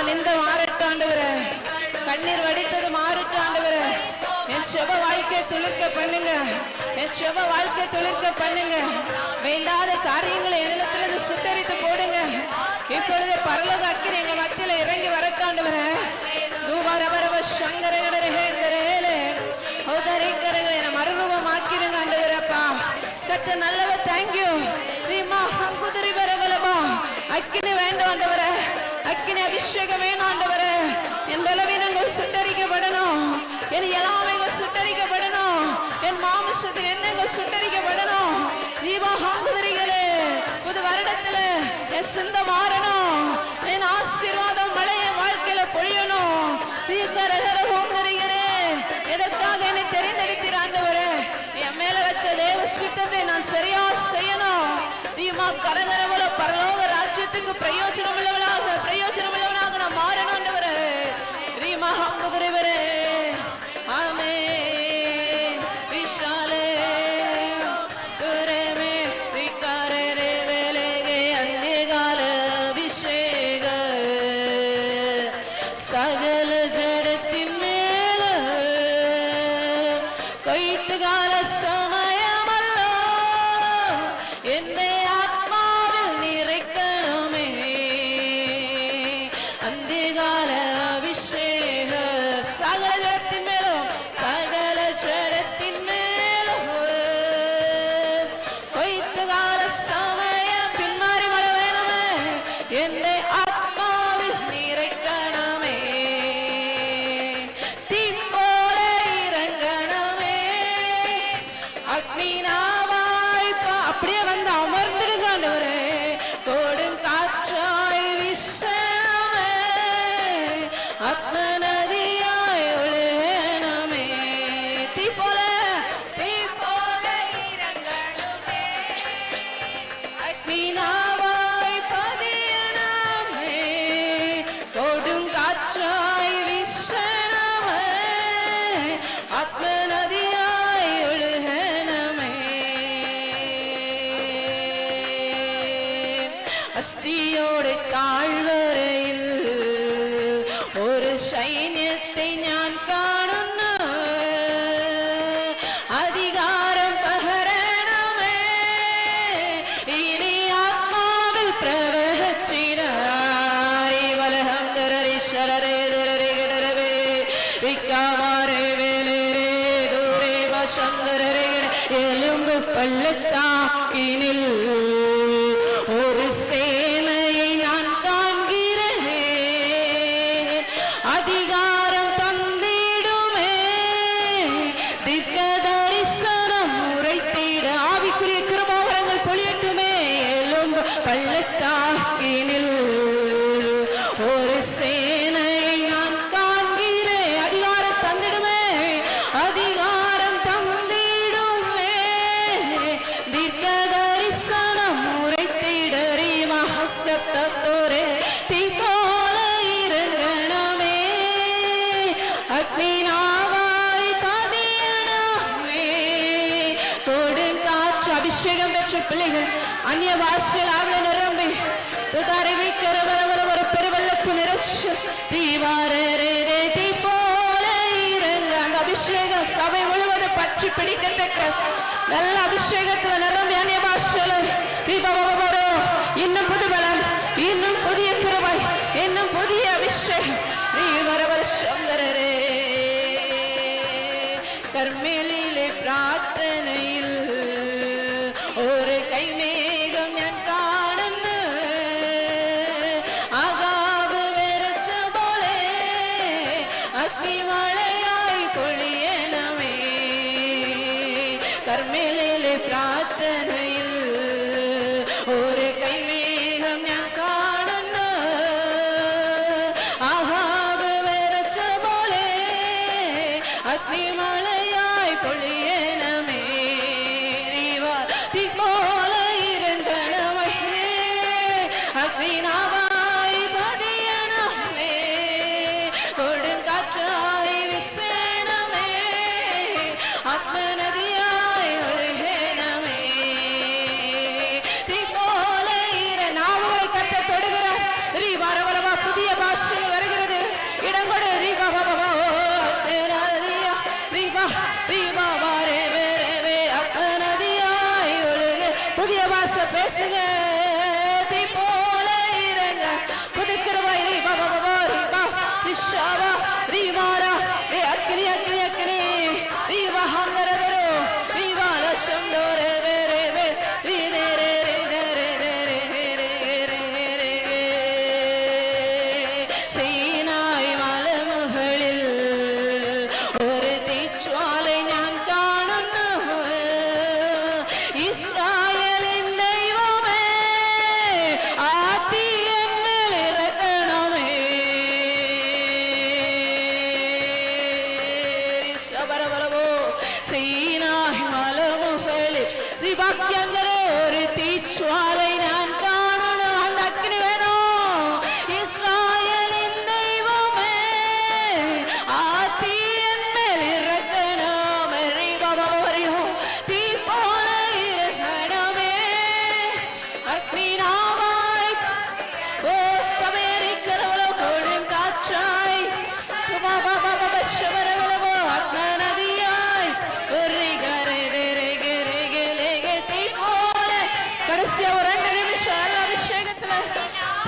நிந்த மாறட்டாண்டவரே, கண்ணீர் வடித்தது மாறட்டாண்டவரே, என் செப வாழ்க்கையை துளிர்க்க பண்ணுங்க, என் செப வாழ்க்கையை துளிர்க்க பண்ணுங்க. வேண்டாத காரியங்களை என்னிடத்திலிருந்து சுத்தரித்து போடுங்க. இப்பொழுது பரலோக அக்கினி எங்க மத்தியில இறங்கி வரட்டாண்டவரே. தூபாரபரப சங்கரகடரேலே ஓதரிக்கரங்களை நம்ம மறுரூபமாக்கிடுங்க ஆண்டவரப்பா. கர்த்த நல்லவர், தேங்க்யூ. ரீமா ஹங்குதரி வரவலமா அக்கினி வேண்டாம் ஆண்டவரே, அக்கினி அபிஷேகம் வேணும் ஆண்டவரே. என் பலவீனங்கள் சுட்டரிக்கப்படணும், என் எல்லாமைகள் சுட்டரிக்கப்படணும், என் மாமிசத்தின் எண்ணங்கள் சுட்டரிக்கப்படணும். தீபா ஹங்குதரிகளே, புது வருடத்துல என் சிந்த மாறணும், என் ஆசீர்வாதம் மழைய வாழ்க்கையில பொழியணும். தீர்க்கரகர ஹங்குதரிகளே, எதற்காக என்னை தெரிந்தெடுத்தீர் ஆண்டவரே? என் மேல வச்ச தேவ சித்தத்தை நான் சரியா செய்யணும். தீமா கரகரவள பரலோக ராஜ்யத்துக்கு பிரயோஜனம் உள்ளவனாக நான் மாறணும் ஆண்டவரே. ரீமா ஹங்குதரிவரே, ஆமே விஷாலே துரமே விகாரே வேலேகே அந்திகால அபிஷேக சகல ஜடத்தின் மேல கொய்த்துகால சமயமல்லோ என்னை ஆத்மாவில் நிறைக்கணுமே. அந்திகால அபிஷேக சகல ஜடத்தின் மேலும் கொய்த்துகால சமயம் பின்மாறி வர வேணுமே. என்னை ஆத்மாவில் நிறைக்கணுமே, தீப்போல இறங்கணுமே. அக்னினாவாய் அப்படியே வந்து அமர்ந்துடுங்க ஆண்டவரே. கொடுங்காற்றாய் வீசணுமே, ஆத்ம நதியாய் ஒழுகணுமே. தீப்போல இறங்கணுமே, அக்னினாவாய் பதியணுமே. கொடுங்காற்றாய் வீசணுமே, ஆத்ம நதியாய் ஒழுகணுமே. அஸ்தியோடு தாழ்வரையில் ஒரு சைன்யத்தை ഞാൻ കാണുന്നു. அதிகாரம் பகரணமே, இனி ஆத்மாவில் பிரவச்சினாரி வலஹந்தரரி ஷரரே கிடரவே விக்காமாரே வேலேரே தூரே வசந்தரே எலும்பு பள்ளத்தாக்கினில் ஒரு சேனையை நான் காண்கிறேன். அதிகாரம் தந்திடுமே, திக்க தரிசனம் உரைத்திட ஆவிக்குரிய கிருபாவரங்கள் பொழியட்டுமே. எலும்பு பள்ளத்தாக்கினில் ஒரு சேனையை நான் காண்கிறேன். அதிகாரம் தந்திடுமே, அதிகாரம் தந்திடுமே, தீர்க்க தரிசனம் உரைத்திடறி மகசத்தோரே. தீபோல இறங்கணுமே, அக்னினாவாய் பதியணுமே. கொடுங்காற்று அபிஷேகம் பெற்ற பிள்ளைகள் அந்நிய பாஷையில் ஆவல நிரம்பி அறிவிக்கிற ஒரு பெருவெள்ளத்து நிறச்சு தீவாரே தீபோல இறங்க. அந்த அபிஷேகம் சபை முழுவதும் பற்றி பிடிக்கத்தக்க நல்ல அபிஷேகத்துல நிரம்பி அந்நிய பாஷையில் இன்னும் புது பலம், இன்னும் புதிய கிருபை, இன்னும் புதிய அபிஷேகம். சந்தரரே கர்மேலிலே பிரார்த்தனையில் ஒரு கைமேகம் ഞാൻ കാണുന്നു. ആകാവ് വരച്ച പോലെ അഗ്നിമഴയായി പൊഴിയണമേ. കർമ്മേലിലെ പ്രാർത്ഥനയിൽ ഒരു കൈമേഘം ഞാൻ കാണുന്നു. ആകാവ് വരച്ച പോലെ അഗ്നിമഴയായി പൊഴിയണമേ. தீபோல இறங்கணுமே, அக்னினாவாய் பதியணுமே. கொடுங்காற்றாய் வீசணுமே, ஆத்ம நதியாய் ஒழுகணுமே. தீபோல நாவுகளை கர்த்தர் தொடுகிறார்.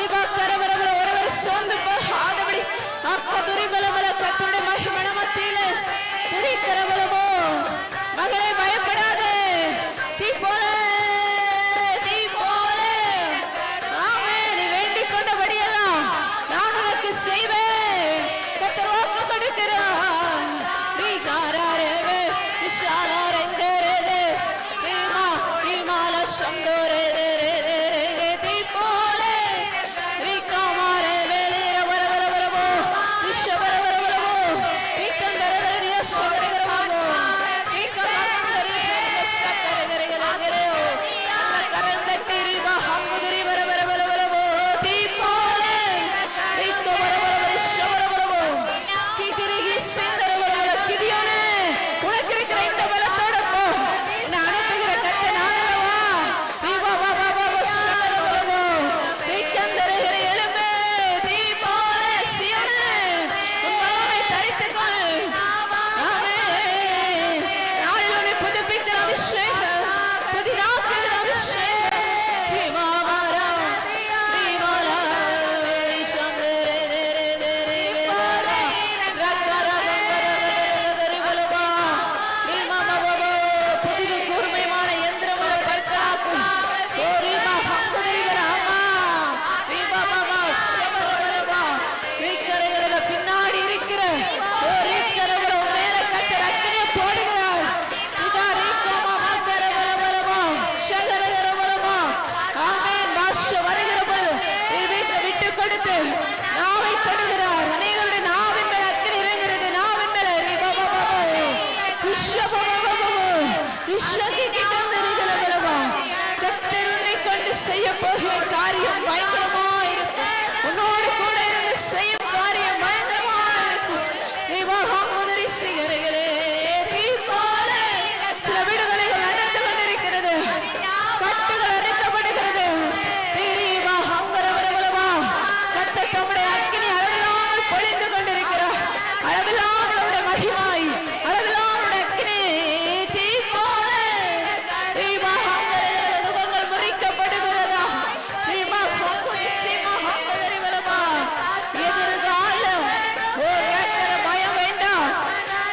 ஒருவர் சோர்ந்து போகாதபடி கர்த்தருடைய மகிமை மத்தியிலே துதிக்கிறவளவோ மகளே பயப்படாதே தீ போல நீ வேண்டிக் கொண்டபடியெல்லாம் நான் உனக்கு செய்வேன். கர்த்தர் வாக்கு கொடுக்கிறார். நீ காராரே விஷாலாரே நீமா நீமால சந்தோரே தீ போல நீ காமாரே வேலேர வரவரவரவோ விஷவரவரவரவோ நீ கந்தரவரிய சோதரவரவோ நீ கந்தரவரிய சக்கரகரகரகரோ அந்த கரந்தட்டிரி மஹமுதுரி வரவரவரவரவோ தீ போல நீ கோவரவரவரி சவரவரவோ கிதிரிகி செந்தரவரவர கிதியோனே உனக்கு இருக்கிற இந்த பலத்தோட போ. நான் அனுப்புகிற கட்ட நானல்லவா நீ வா வா வா வா சக்கரவரவோ நீ கந்தரகர எழும்பே தீ போல சியோனே உன் பலனை தரித்துக்கொள். ஆமென். நாளில் உன்னை புதுப்பிக்கிற அபிஷேகம் புதிதாக்குகிற அபிஷேகம் தீமாவாரா தீமாலா சந்தரே வேலா ரக்கரகரகரகரகரவலவா தீமாமவவோ புதிது கூர்மையான யந்திரமுள்ள பர்க்காக்கும் ஓரிமா ஹங்குதரிவராமா தீமாமவா சவரவரவா தீக்கரகரக பின்னாடி இருக்கிற ஓரிக்கரவர மேல கட்டர் அக்கினியை போடுகிறார். இதா ரீகோமா மாக்கரவரவரவா சகரகரவரவா ஆமென். பாஷ வருகிற போது விட்டு கொடுத்து நாவை தொடுகிறார். அநேகருடைய நாவின் மேல் அக்கினி இறங்குகிறது. நாவின் மேல கர்த்தர் உன்னை கொண்டு செய்ய போகிற காரியம் பயங்கரமா இருக்கும். உன்னோடு கூட இருந்து செய்யும் காரியம் பயங்கரமா இருக்கும். முதறி சிகரங்களே தீ போல சில விடுதலைகள் நடந்து கொண்டிருக்கிறது. கட்டுகள் அறுக்கப்படுகிறது. தீரீமா ஹங்கரவரவரவா கர்த்தர் தம்முடைய அக்கினி அளவில்லாமல் பொழிந்து கொண்டிருக்கிறார். அளவில்லாமல் அவருடைய மகிமை அளவில்லாமல் அக்கினி தீ போல தீமா ஹங்கரவரவ நுகங்கள் முறிக்கப்படுகிறதா தீமா ஹங்குதி சீமா ஹங்கரவரவா எதிர்காலம் ஓ கர்த்தர் பயம் வேண்டாம்.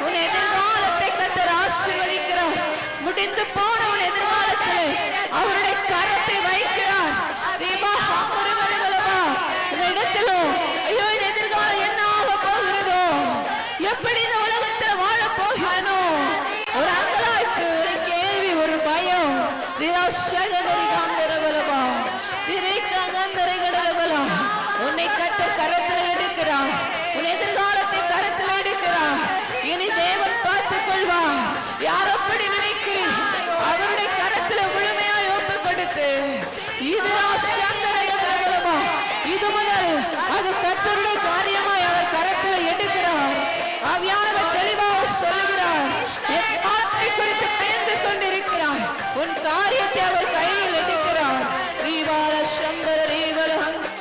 உன் எதிர்காலத்தை கர்த்தர் ஆசீர்வதிக்கிறார். முடிந்து போன உன் எதிர்காலத்திலே அவருடைய கரத்தை வைக்கிறார். தீமா ஹங்கரவரவா இந்த இடத்திலோ ஐயோ இந்த எதிர்காலம் என்ன ஆக போகிறதோ எப்படி இந்த உலகத்தில் வாழ போகிறனோ ஒரு அங்கலாய்ப்பு ஒரு கேள்வி ஒரு பயம் உன்னை கட்ட கரத்தில் எடுக்கிறார். உன் எதிர்காலத்தை கரத்தில் எடுக்கிறார். இனி தேவன் பார்த்துக் கொள்வார். யார் அப்படி நினைக்கிறீர் அவருடைய கரத்தில் முழுமையாய் ஒப்புக் கொடுத்து இது இது முதல் அது கர்த்தருடைய காரியமாய் அவர் கரத்தில் எடுக்கிறார். ஆவியானவர் தெளிவாக சொல்லுகிறார். என் காரியத்தை குறித்து பயந்து கொண்டிருக்கிறார். உன் காரியத்தை அவர் கை